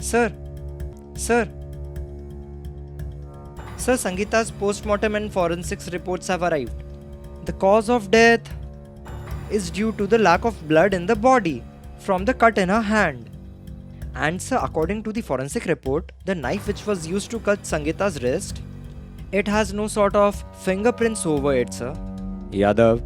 Sir, sir, sir, Sangeeta's post-mortem and forensics reports have arrived. The cause of death is due to the lack of blood in the body from the cut in her hand. And sir, according to the forensic report, the knife which was used to cut Sangeeta's wrist, it has no sort of fingerprints over it, sir. Yadav,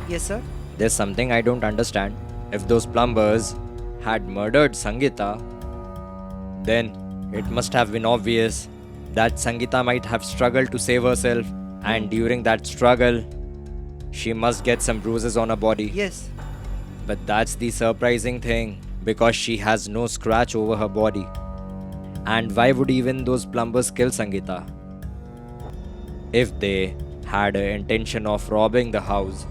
Yes, sir. there's something I don't understand. If those plumbers had murdered Sangeeta, then it must have been obvious that Sangeeta might have struggled to save herself, and during that struggle, she must get some bruises on her body. Yes. But that's the surprising thing, because she has no scratch over her body. And why would even those plumbers kill Sangeeta? If they had an intention of robbing the house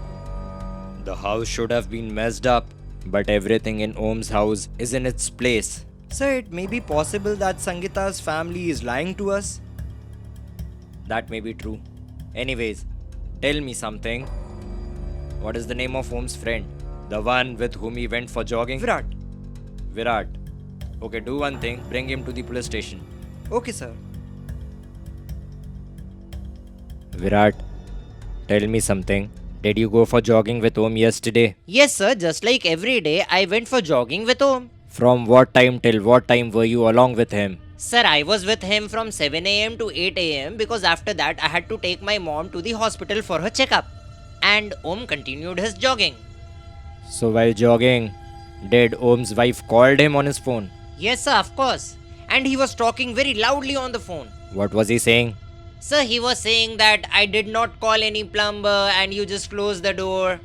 should have been messed up, but everything in Om's house is in its place. Sir, it may be possible that Sangeeta's family is lying to us. That may be true. Anyways, tell me something. What is the name of Om's friend? The one with whom he went for jogging? Virat. Virat. Okay, do one thing. Bring him to the police station. Okay, sir. Virat, tell me something. Did you go for jogging with Om yesterday? Yes, sir, just like every day, I went for jogging with Om. From what time till what time were you along with him? Sir, I was with him from 7 am to 8 am because after that I had to take my mom to the hospital for her checkup. And Om continued his jogging. So while jogging, did Om's wife called him on his phone? Yes, sir, of course. And he was talking very loudly on the phone. What was he saying? Sir, he was saying that I did not call any plumber and you just closed the door.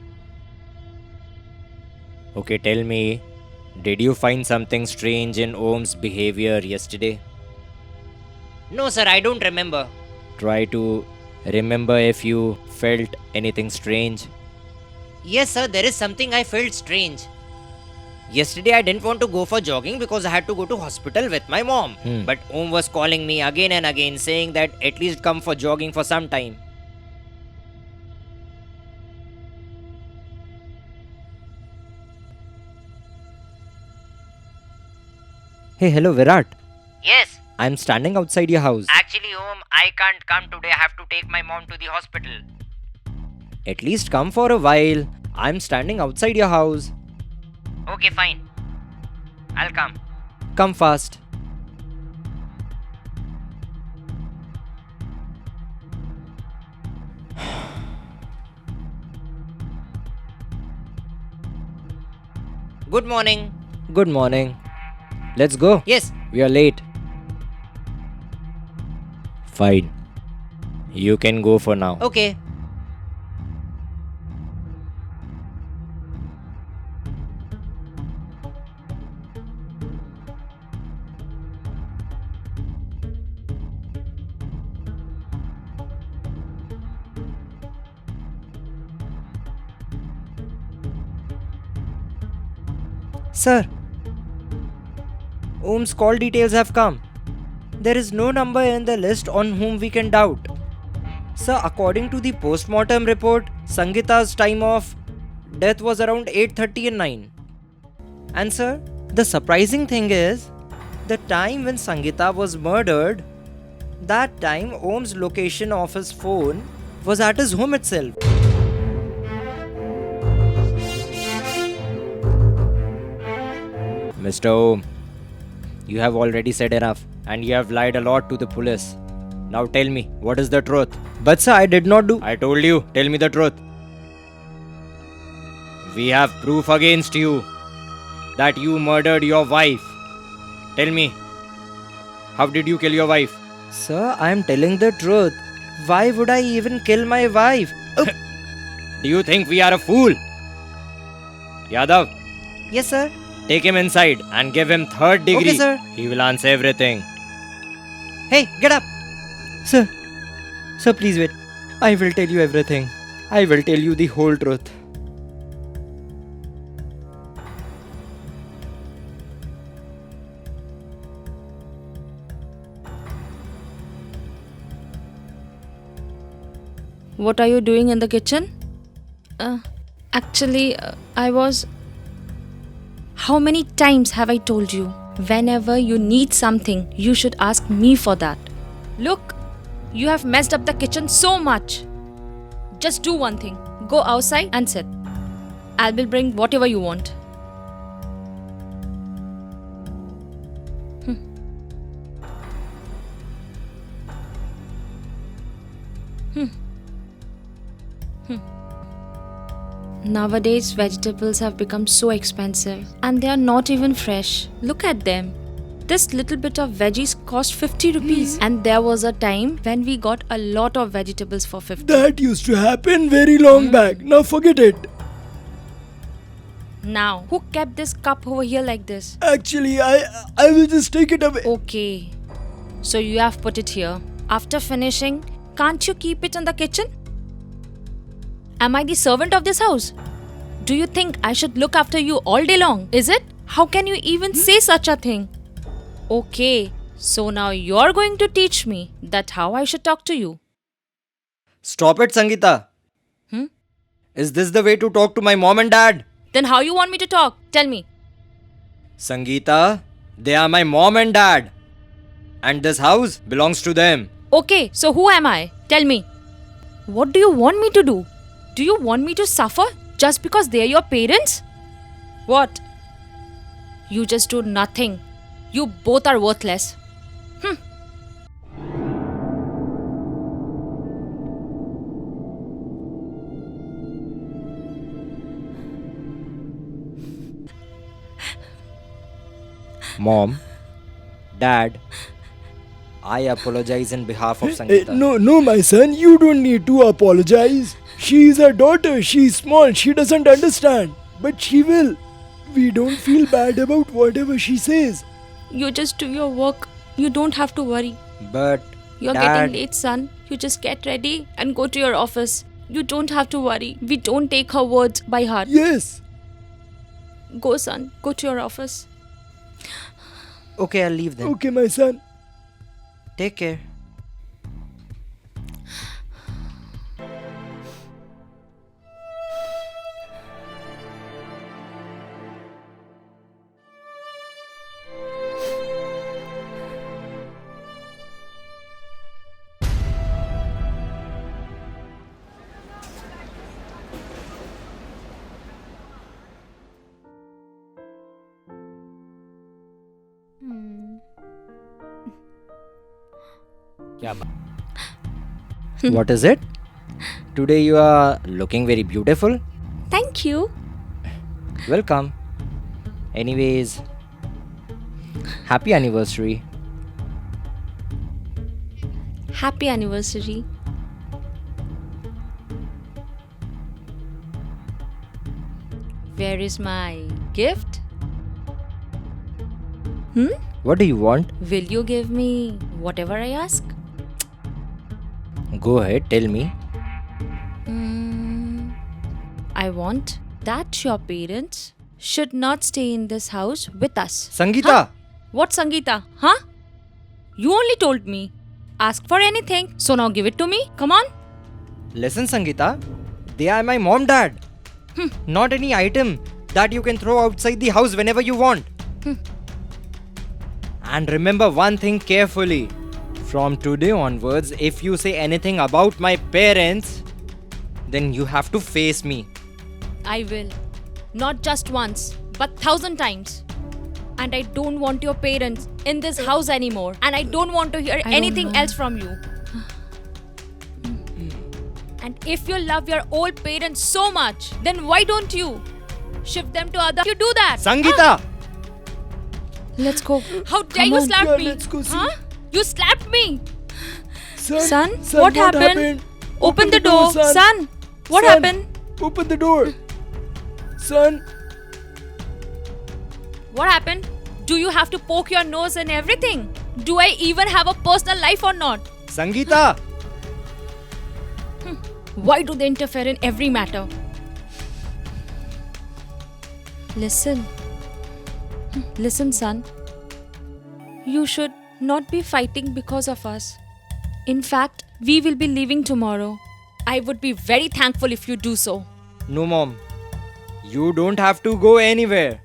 Okay, tell me, did you find something strange in Om's behavior yesterday? No, sir, I don't remember. Try to remember if you felt anything strange. Yes, sir, there is something I felt strange. Yesterday I didn't want to go for jogging because I had to go to hospital with my mom. But Om was calling me again and again saying that at least come for jogging for some time. Hey, hello Virat. Yes, I'm standing outside your house. actually Om, I can't come today. I have to take my mom to the hospital. At least come for a while. I'm standing outside your house. Okay, fine. I'll come. Come fast. Good morning. Good morning. Let's go. Yes, We are late. Fine. You can go for now. okay. Sir, Om's call details have come. There is no number in the list on whom we can doubt. Sir, according to the post-mortem report, Sangeeta's time of death was around 8:30 and 9. And sir, the surprising thing is, the time when Sangeeta was murdered, that time Om's location of his phone was at his home itself. Mr. Om, you have already said enough and you have lied a lot to the police. Now tell me, what is the truth? But sir, I did not do. I told you, tell me the truth. We have proof against you that you murdered your wife. Tell me, how did you kill your wife? Sir, I am telling the truth. Why would I even kill my wife? Do you think we are a fool? Yadav, Yes, sir. take him inside and give him third degree. Okay, sir. He will answer everything. Hey, get up. Sir, please wait. I will tell you everything. I will tell you the whole truth. What are you doing in the kitchen? Actually, I was. How many times have I told you? Whenever you need something, you should ask me for that. Look, you have messed up the kitchen so much. Just do one thing. Go outside and sit. I will bring whatever you want. Nowadays, vegetables have become so expensive and they are not even fresh. Look at them. This little bit of veggies cost 50 rupees and there was a time when we got a lot of vegetables for 50. That used to happen very long back. Now forget it. Now, who kept this cup over here like this? Actually, I will just take it away. Okay. So you have put it here. After finishing, can't you keep it in the kitchen? Am I the servant of this house? Do you think I should look after you all day long? Is it? How can you even say such a thing? Okay, so now you're going to teach me that how I should talk to you. Stop it, Sangeeta. Hmm? Is this the way to talk to my mom and dad? Then how you want me to talk? Tell me. Sangeeta, they are my mom and dad. And this house belongs to them. Okay, so who am I? Tell me. What do you want me to do? Do you want me to suffer just because they are your parents? What? You just do nothing. You both are worthless. Mom, Dad, I apologize in behalf of Sangeeta. No, my son, you don't need to apologize. She is our daughter. She is small. She doesn't understand. But she will. We don't feel bad about whatever she says. You just do your work. You don't have to worry. But You're Dad, getting late, son. You just get ready and go to your office. You don't have to worry. We don't take her words by heart. Yes. Go, son. Go to your office. Okay, I'll leave then. Okay, my son. Take care. what is it? Today you are looking very beautiful. Thank you. Welcome. Anyways, happy anniversary. Happy anniversary. Where is my gift? What do you want? Will you give me whatever I ask? Go ahead, tell me. I want that your parents should not stay in this house with us. Sangeeta! Huh? What Sangeeta? Huh? You only told me. Ask for anything. So now give it to me. Come on. Listen, Sangeeta, they are my mom, dad. Not any item that you can throw outside the house whenever you want. And remember one thing carefully. From today onwards, if you say anything about my parents, then you have to face me. I will. Not just once, but 1,000 times. And I don't want your parents in this house anymore. And I don't want to hear anything else from you. And if you love your old parents so much, then why don't you shift them to other? You do that. Sangeeta! Let's go. How dare Come you on, slap yeah, me? let's go see. Huh? You slapped me. Son, What happened? Open the door. Son, what Son, happened? Open the door. Son, What happened? Do you have to poke your nose and everything? Do I even have a personal life or not? Sangeeta! Why do they interfere in every matter? Listen. Listen, son. You should not be fighting because of us. In fact, we will be leaving tomorrow. I would be very thankful if you do so. No, mom. You don't have to go anywhere.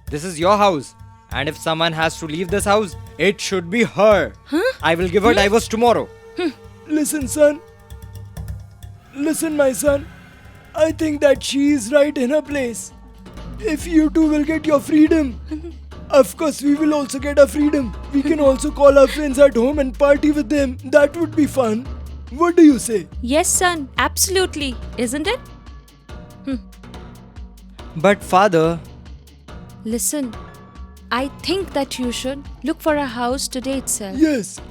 This is your house. And if someone has to leave this house, it should be her. I will give her divorce tomorrow. Listen, son. Listen, my son. I think that she is right in her place. If you two will get your freedom, of course we will also get our freedom. We can also call our friends at home and party with them. That would be fun. What do you say? Yes, son, absolutely. Isn't it? But father, Listen, I think that you should look for a house today itself. Yes.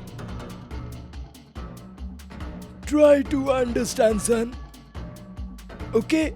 Try to understand, son. Okay?